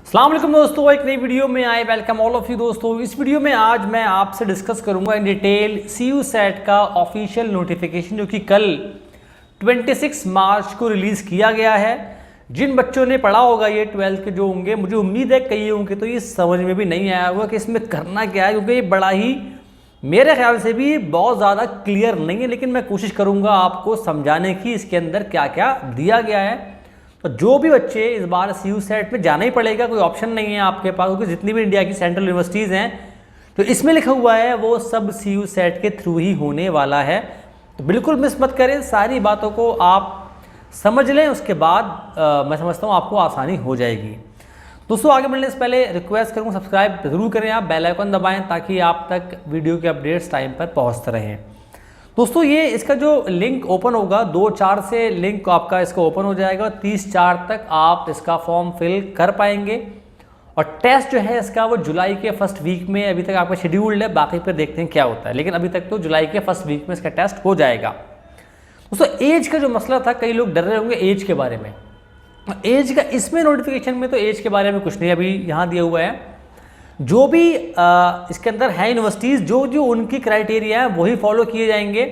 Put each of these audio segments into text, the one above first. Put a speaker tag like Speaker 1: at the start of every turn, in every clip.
Speaker 1: अस्सलाम वालेकुम दोस्तों, एक नई वीडियो में आए वेलकम ऑल ऑफ यू दोस्तों। इस वीडियो में आज मैं आपसे डिस्कस करूंगा इन डिटेल CU सेट का ऑफिशियल नोटिफिकेशन जो कि कल 26 मार्च को रिलीज़ किया गया है। जिन बच्चों ने पढ़ा होगा ये 12th के जो होंगे, मुझे उम्मीद है कई होंगे तो ये समझ में भी नहीं आया होगा कि इसमें करना क्या है, क्योंकि ये बड़ा ही मेरे ख्याल से भी बहुत ज़्यादा क्लियर नहीं है। लेकिन मैं कोशिश करूँगा आपको समझाने की इसके अंदर क्या क्या दिया गया है। तो जो भी बच्चे इस बार CU सेट में जाना ही पड़ेगा, कोई ऑप्शन नहीं है आपके पास, क्योंकि जितनी भी इंडिया की सेंट्रल यूनिवर्सिटीज़ हैं तो इसमें लिखा हुआ है वो सब CU सेट के थ्रू ही होने वाला है। तो बिल्कुल मिस मत करें, सारी बातों को आप समझ लें, उसके बाद मैं समझता हूँ आपको आसानी हो जाएगी। दोस्तों आगे बढ़ने से पहले रिक्वेस्ट करूँ सब्सक्राइब ज़रूर करें, आप बेल आइकन दबाएँ ताकि आप तक वीडियो के अपडेट्स टाइम पर पहुँचते रहें। दोस्तों ये इसका जो लिंक ओपन होगा 2/4 से लिंक आपका इसका ओपन हो जाएगा, 30/4 तक आप इसका फॉर्म फिल कर पाएंगे। और टेस्ट जो है इसका वो जुलाई के फर्स्ट वीक में अभी तक आपका शेड्यूल्ड है, बाकी फिर देखते हैं क्या होता है, लेकिन अभी तक तो जुलाई के फर्स्ट वीक में इसका टेस्ट हो जाएगा। दोस्तों एज का जो मसला था, कई लोग डर रहे होंगे एज के बारे में। एज का इसमें नोटिफिकेशन में तो एज के बारे में कुछ नहीं अभी यहाँ दिया हुआ है। जो भी इसके अंदर है यूनिवर्सिटीज़, जो उनकी क्राइटेरिया है वही फॉलो किए जाएंगे।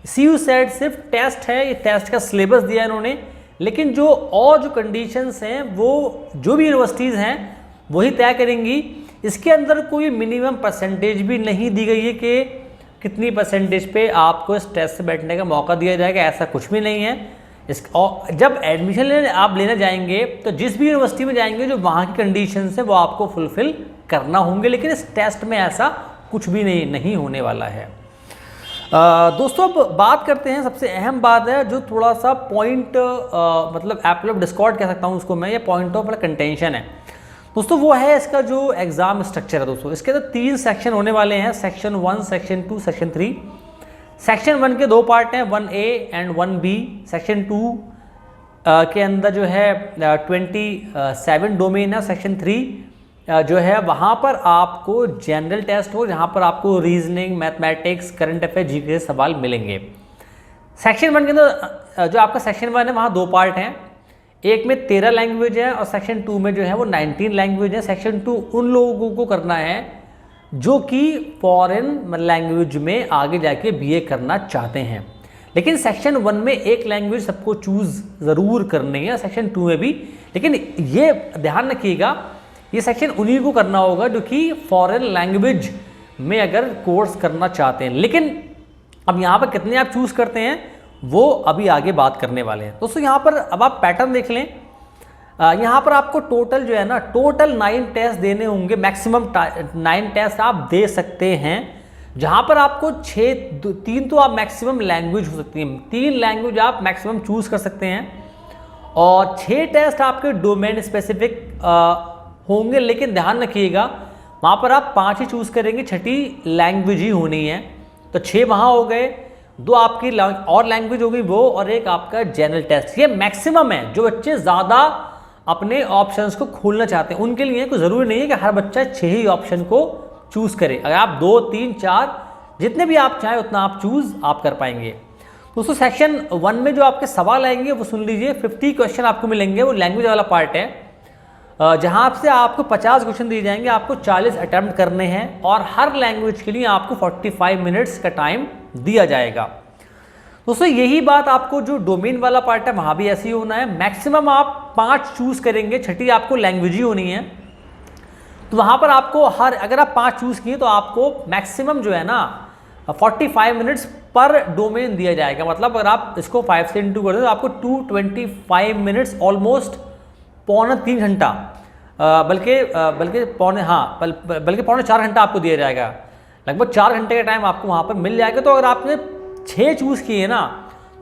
Speaker 1: CU सेट सिर्फ टेस्ट है, ये टेस्ट का सिलेबस दिया है इन्होंने, लेकिन जो और जो कंडीशंस हैं वो जो भी यूनिवर्सिटीज़ हैं वही तय करेंगी। इसके अंदर कोई मिनिमम परसेंटेज भी नहीं दी गई है कि कितनी परसेंटेज पे आपको इस टेस्ट से बैठने का मौका दिया जाएगा, ऐसा कुछ भी नहीं है। और जब एडमिशन आप लेने जाएंगे तो जिस भी यूनिवर्सिटी में जाएंगे जो वहाँ की कंडीशंस है वो आपको फुलफिल करना होंगे, लेकिन इस टेस्ट में ऐसा कुछ भी नहीं होने वाला है। दोस्तों अब बात करते हैं, सबसे अहम बात है जो थोड़ा सा पॉइंट मतलब एप्पल ऑफ डिस्कॉर्ड कह सकता हूँ उसको मैं, ये पॉइंट ऑफ कंटेंशन है दोस्तों, वो है इसका जो एग्ज़ाम स्ट्रक्चर है। दोस्तों इसके अंदर 3 सेक्शन होने वाले हैं, सेक्शन 1, सेक्शन 2, सेक्शन 3। सेक्शन 1 के 2 पार्ट हैं, 1A एंड 1B। सेक्शन 2 के अंदर जो है 27 डोमेन है। सेक्शन 3 जो है वहाँ पर आपको जनरल टेस्ट हो, जहाँ पर आपको reasoning, mathematics, current affair, GK के सवाल मिलेंगे। सेक्शन 1 के अंदर जो आपका सेक्शन 1 है वहाँ 2 पार्ट हैं, एक में 13 लैंग्वेज है और सेक्शन 2 में जो है वो 19 लैंग्वेज है। सेक्शन 2 उन लोगों को करना है जो कि फॉरेन लैंग्वेज में आगे जाके BA करना चाहते हैं, लेकिन सेक्शन 1 में एक लैंग्वेज सबको चूज़ ज़रूर करनी है, सेक्शन 2 में भी। लेकिन ये ध्यान रखिएगा, ये सेक्शन उन्हीं को करना होगा जो कि फॉरेन लैंग्वेज में अगर कोर्स करना चाहते हैं। लेकिन अब यहाँ पर कितने आप चूज़ करते हैं वो अभी आगे बात करने वाले हैं। दोस्तों यहाँ पर अब आप पैटर्न देख लें, यहाँ पर आपको टोटल जो है ना, टोटल 9 टेस्ट देने होंगे, मैक्सिमम 9 टेस्ट आप दे सकते हैं, जहाँ पर आपको 3 तो आप मैक्सिमम लैंग्वेज हो सकती हैं, 3 लैंग्वेज आप मैक्सिमम चूज़ कर सकते हैं और 6 टेस्ट आपके डोमेन स्पेसिफिक होंगे। लेकिन ध्यान रखिएगा वहाँ पर आप 5 ही चूज़ करेंगे, 6ठी लैंग्वेज ही होनी है। तो 6 वहाँ हो गए, 2 आपकी और लैंग्वेज हो गई वो, और एक आपका जनरल टेस्ट। ये मैक्सिमम है। जो बच्चे ज़्यादा अपने ऑप्शंस को खोलना चाहते हैं उनके लिए कोई ज़रूरी नहीं है कि हर बच्चा 6 ही ऑप्शन को चूज़ करे। अगर आप 2, 3, 4 जितने भी आप चाहें उतना आप चूज़ आप कर पाएंगे। दोस्तों सेक्शन 1 में जो आपके सवाल आएंगे वो सुन लीजिए, 50 क्वेश्चन आपको मिलेंगे, वो लैंग्वेज वाला पार्ट है, जहाँ से आपको 50 क्वेश्चन दिए जाएंगे, आपको 40 अटैम्प्ट करने हैं और हर लैंग्वेज के लिए आपको 45 मिनट्स का टाइम दिया जाएगा। दोस्तों यही बात आपको जो डोमेन वाला पार्ट है वहाँ भी ऐसे ही होना है, मैक्सिमम आप 5 चूज़ करेंगे, 6ठी आपको लैंग्वेज ही होनी है। तो वहाँ पर आपको अगर आप 5 चूज़ किए तो आपको मैक्सिमम जो है ना 45 मिनट्स पर डोमेन दिया जाएगा। मतलब अगर आप इसको 5 से इंटू कर दो तो आपको 225 मिनट्स, ऑलमोस्ट पौने 3 घंटा, बल्कि पौने 4 घंटा आपको दिया जाएगा। लगभग 4 घंटे का टाइम आपको वहाँ पर मिल जाएगा। तो अगर आपने 6 चूज़ किए ना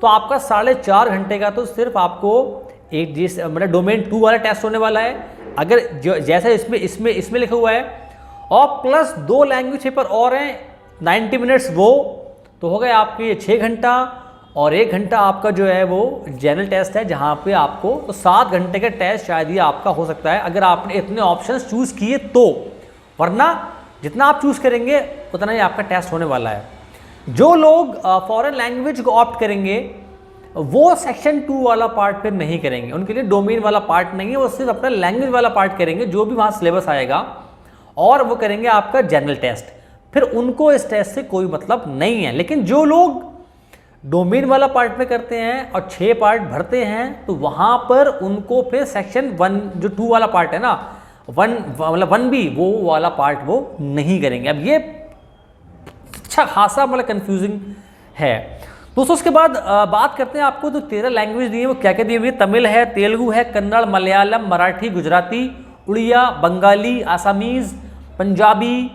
Speaker 1: तो आपका 4.5 घंटे का तो सिर्फ आपको एक मतलब डोमेन 2 वाला टेस्ट होने वाला है, अगर जैसा इसमें लिखा हुआ है, और प्लस 2 लैंग्वेज पेपर और हैं 90 मिनट्स, वो तो हो गए आपके 6 घंटा, और 1 घंटा आपका जो है वो जनरल टेस्ट है, जहाँ पे आपको तो 7 घंटे का टेस्ट शायद ये आपका हो सकता है अगर आपने इतने ऑप्शंस चूज़ किए तो, वरना जितना आप चूज़ करेंगे उतना ही आपका टेस्ट होने वाला है। जो लोग फॉरेन लैंग्वेज को ऑप्ट करेंगे वो सेक्शन 2 वाला पार्ट फिर नहीं करेंगे, उनके लिए डोमेन वाला पार्ट नहीं है, वो सिर्फ अपना लैंग्वेज वाला पार्ट करेंगे जो भी वहाँ सिलेबस आएगा, और वो करेंगे आपका जनरल टेस्ट। फिर उनको इस टेस्ट से कोई मतलब नहीं है। लेकिन जो लोग डोमेन वाला पार्ट में करते हैं और 6 पार्ट भरते हैं, तो वहाँ पर उनको फिर सेक्शन 1 जो 2 वाला पार्ट है ना, 1 मतलब 1B वो वाला पार्ट वो नहीं करेंगे। अब ये अच्छा खासा मतलब कन्फ्यूजिंग है दोस्तों। उसके बाद बात करते हैं आपको तो 13 लैंग्वेज दी है, वो क्या क्या दी हुई है। तमिल है, तेलुगु है, Kannada, Malayalam, Marathi, Gujarati, Odia, Bengali, Assamese, Punjabi,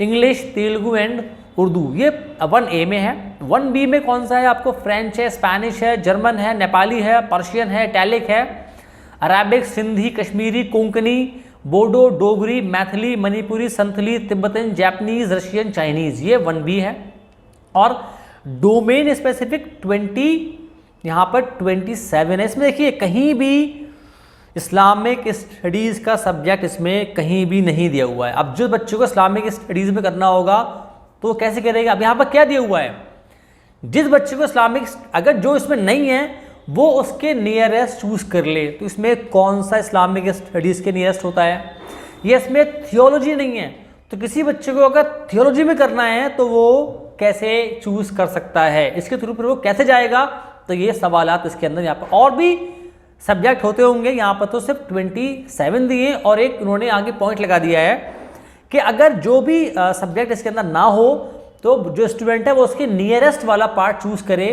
Speaker 1: English, Telugu and Urdu. ये 1A में है। 1B में कौन सा है आपको? फ्रेंच है, स्पेनिश है, जर्मन है, नेपाली है, पर्शियन है, इटैलिक है, Arabic, Sindhi, Kashmiri, Konkani, Bodo, Dogri, Maithili, Manipuri, Santhali, Tibetan, Japanese, Russian, Chinese. ये 1B है। और डोमेन स्पेसिफिक 20 यहाँ पर 27 है। इसमें देखिए कहीं भी इस्लामिक स्टडीज़ का सब्जेक्ट इसमें कहीं भी नहीं दिया हुआ है। अब जो बच्चों को इस्लामिक स्टडीज़ में करना होगा तो वो कैसे करेगा? अब यहाँ पर क्या दिया हुआ है? जिस बच्चे को इस्लामिक अगर जो इसमें नहीं है वो उसके नियरेस्ट चूज़ कर ले। तो इसमें कौन सा इस्लामिक स्टडीज़ के नियरेस्ट होता है? ये इसमें थियोलॉजी नहीं है, तो किसी बच्चे को अगर थियोलॉजी में करना है तो वो कैसे चूज़ कर सकता है? इसके थ्रू फिर वो कैसे जाएगा? तो ये सवालात इसके अंदर यहाँ पर और भी सब्जेक्ट होते होंगे। यहाँ पर तो सिर्फ 27 दिए और एक उन्होंने आगे पॉइंट लगा दिया है कि अगर जो भी सब्जेक्ट इसके अंदर ना हो तो जो स्टूडेंट है वो उसके नियरेस्ट वाला पार्ट चूज़ करे।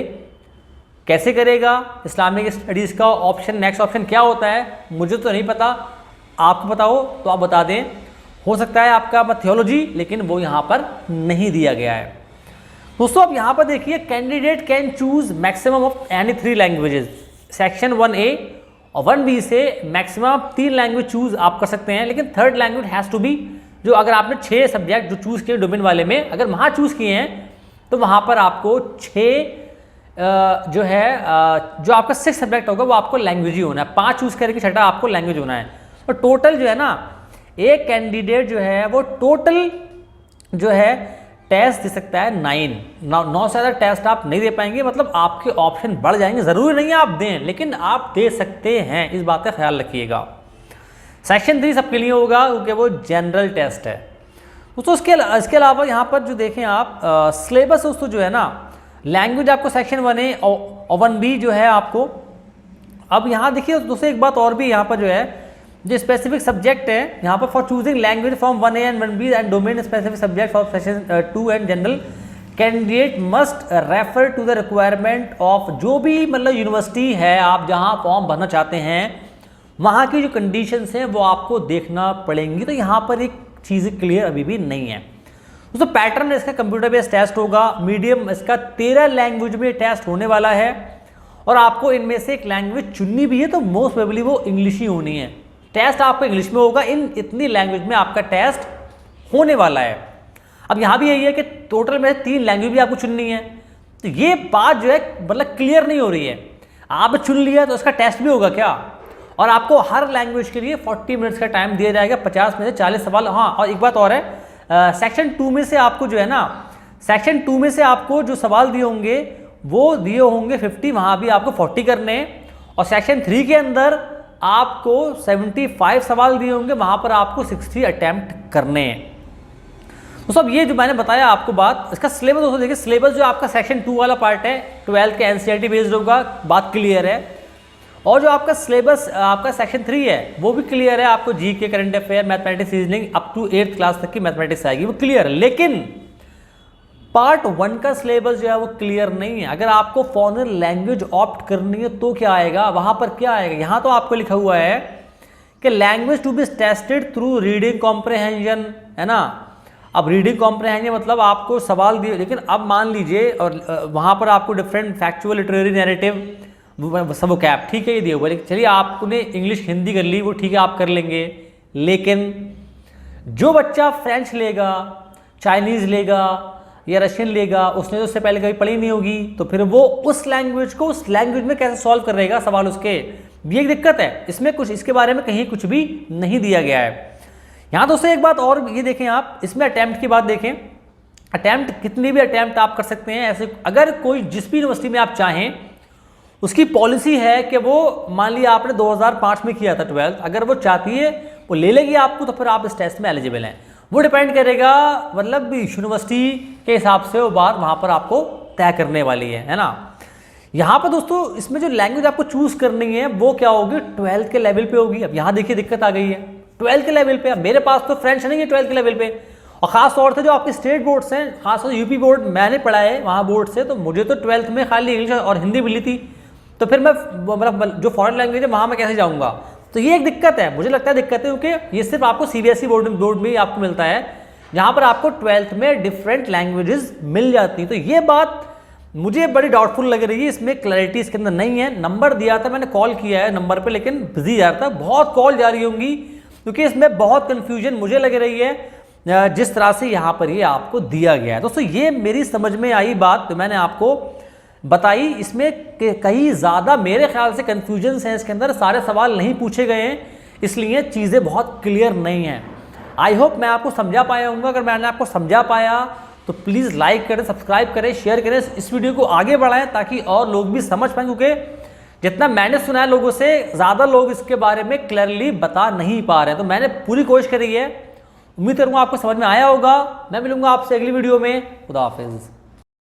Speaker 1: कैसे करेगा? इस्लामिक स्टडीज़ का ऑप्शन नेक्स्ट ऑप्शन क्या होता है मुझे तो नहीं पता, आपको पता हो तो आप बता दें। हो सकता है आपका थियोलॉजी, लेकिन वो यहाँ पर नहीं दिया गया है। दोस्तों अब यहाँ पर देखिए, candidate can choose maximum of any 3 languages. Section 1A और 1B से मैक्सिमम 3 लैंग्वेज चूज आप कर सकते हैं, लेकिन third language has to be, जो अगर आपने 6 सब्जेक्ट जो चूज़ किए डोमेन वाले में, अगर वहाँ चूज़ किए हैं तो वहाँ पर आपको 6 जो है जो आपका 6 सब्जेक्ट होगा वो आपको लैंग्वेज ही होना है। 5 चूज़ करके 6 आपको लैंग्वेज होना है। और टोटल जो है ना, एक कैंडिडेट जो है वो टोटल जो है टेस्ट दे सकता है 9 से ज़्यादा टेस्ट आप नहीं दे पाएंगे। मतलब आपके ऑप्शन बढ़ जाएंगे। ज़रूरी नहीं है आप दें, लेकिन आप दे सकते हैं, इस बात का ख्याल रखिएगा। सेक्शन 3 सबके लिए होगा क्योंकि वो जनरल टेस्ट है। दोस्तों इसके अलावा यहाँ पर जो देखें आप सिलेबस दोस्तों जो है ना, लैंग्वेज आपको सेक्शन 1A और 1B जो है आपको। अब यहाँ देखिए दोस्तों एक बात और भी यहाँ पर जो है, जो स्पेसिफिक सब्जेक्ट है यहाँ पर, for choosing language from 1A and 1B and domain specific subject for section 2 and general, candidate must refer to the requirement of, जो भी मतलब यूनिवर्सिटी है आप जहाँ फॉर्म भरना चाहते हैं वहाँ की जो कंडीशंस हैं वो आपको देखना पड़ेंगी। तो यहाँ पर एक चीज़ क्लियर अभी भी नहीं है दोस्तों। पैटर्न इसका कंप्यूटर बेस्ड टेस्ट होगा। मीडियम इसका 13 लैंग्वेज में टेस्ट होने वाला है और आपको इनमें से एक लैंग्वेज चुननी भी है, तो मोस्ट प्रोबेबली वो इंग्लिश ही होनी है। टेस्ट आपको इंग्लिश में होगा। इन इतनी लैंग्वेज में आपका टेस्ट होने वाला है। अब यहाँ भी यही है कि टोटल में 3 लैंग्वेज भी आपको चुननी है। तो ये बात जो है मतलब क्लियर नहीं हो रही है। आप चुन लिया तो इसका टेस्ट भी होगा क्या? और आपको हर लैंग्वेज के लिए 40 मिनट्स का टाइम दिया जाएगा, 50 में से 40 सवाल। हाँ, और एक बात और है, सेक्शन 2 में से आपको जो है ना, सेक्शन 2 में से आपको जो सवाल दिए होंगे वो दिए होंगे 50, वहाँ भी आपको 40 करने हैं। और सेक्शन 3 के अंदर आपको 75 सवाल दिए होंगे, वहाँ पर आपको 60 अटैम्प्ट करने हैं। तो सब ये जो मैंने बताया आपको बात, इसका सिलेबस दोस्तों देखिए, सिलेबस जो आपका सेक्शन 2 वाला पार्ट है 12th के NCERT बेस्ड होगा, बात क्लियर है। और जो आपका सिलेबस आपका सेक्शन 3 है वो भी क्लियर है। आपको GK, current affair, mathematics, reasoning up to 8th class तक की मैथमेटिक्स आएगी, वो क्लियर है। लेकिन पार्ट 1 का सिलेबस जो है वो क्लियर नहीं है। अगर आपको फॉरेन लैंग्वेज ऑप्ट करनी है तो क्या आएगा, वहाँ पर क्या आएगा? यहाँ तो आपको लिखा हुआ है कि language to be tested through reading comprehension, है ना। अब रीडिंग कॉम्प्रहेंजन मतलब आपको सवाल दिए, लेकिन अब मान लीजिए और वहाँ पर आपको डिफरेंट फैक्चुअल, लिटरेरी, नैरेटिव, सब कैप, ठीक है, ये दिया हुआ है। चलिए आपने इंग्लिश हिंदी कर ली, वो ठीक है आप कर लेंगे। लेकिन जो बच्चा फ्रेंच लेगा, चाइनीज़ लेगा या रशियन लेगा, उसने तो उससे पहले कभी पढ़ी नहीं होगी, तो फिर वो उस लैंग्वेज को उस लैंग्वेज में कैसे सॉल्व करेगा सवाल उसके, ये एक दिक्कत है। इसमें कुछ इसके बारे में कहीं कुछ भी नहीं दिया गया है। यहाँ दोस्तों एक बात और ये देखें आप, इसमें अटैम्प्ट की बात देखें। अटैम्प्ट कितनी भी अटैम्प्ट आप कर सकते हैं ऐसे। अगर कोई जिस भी यूनिवर्सिटी में आप चाहें उसकी पॉलिसी है कि वो मान लिया आपने 2005 में किया था 12th, अगर वो चाहती है वो ले लेगी आपको, तो फिर आप इस टेस्ट में एलिजिबल हैं। वो डिपेंड करेगा मतलब यूनिवर्सिटी के हिसाब से वो बात वहाँ पर आपको तय करने वाली है ना। यहाँ पर दोस्तों इसमें जो लैंग्वेज आपको चूज करनी है वो क्या होगी, 12th के लेवल पे होगी। अब यहाँ देखिए दिक्कत आ गई है 12th के लेवल पे। अब मेरे पास तो फ्रेंच नहीं है 12th के लेवल पे, और खास तौर से जो आपके स्टेट बोर्ड्स हैं, खासतौर से यूपी बोर्ड मैंने पढ़ा है वहाँ बोर्ड से, तो मुझे तो 12th में खाली इंग्लिश और हिंदी मिली थी। तो फिर मैं मतलब जो फॉरेन लैंग्वेज है वहाँ मैं कैसे जाऊँगा, तो ये एक दिक्कत है, मुझे लगता है दिक्कत है, क्योंकि ये सिर्फ आपको सीबीएसई बोर्ड में ही आपको मिलता है, जहाँ पर आपको 12th में डिफरेंट लैंग्वेजेस मिल जाती हैं। तो ये बात मुझे बड़ी डाउटफुल लग रही है, इसमें क्लैरिटी इसके अंदर नहीं है। नंबर दिया था, मैंने कॉल किया है नंबर पे, लेकिन बिजी जा रहा था। बहुत कॉल जा रही होंगी क्योंकि इसमें बहुत कन्फ्यूजन मुझे लग रही है जिस तरह से यहाँ पर ये आपको दिया गया है। दोस्तों ये मेरी समझ में आई बात, तो मैंने आपको बताई। इसमें कहीं ज़्यादा मेरे ख्याल से कन्फ्यूजन है इसके अंदर, सारे सवाल नहीं पूछे गए हैं, इसलिए चीज़ें बहुत क्लियर नहीं हैं। आई होप मैं आपको समझा पाया हूँ। अगर मैंने आपको समझा पाया तो प्लीज़ लाइक करें, सब्सक्राइब करें, शेयर करें, इस वीडियो को आगे बढ़ाएं ताकि और लोग भी समझ पाएं, क्योंकि जितना मैंने सुना है लोगों से, ज़्यादा लोग इसके बारे में क्लियरली बता नहीं पा रहे हैं। तो मैंने पूरी कोशिश करी है, उम्मीद करूँगा आपको समझ में आया होगा। मैं मिलूंगा आपसे अगली वीडियो में। खुदा हाफिज़।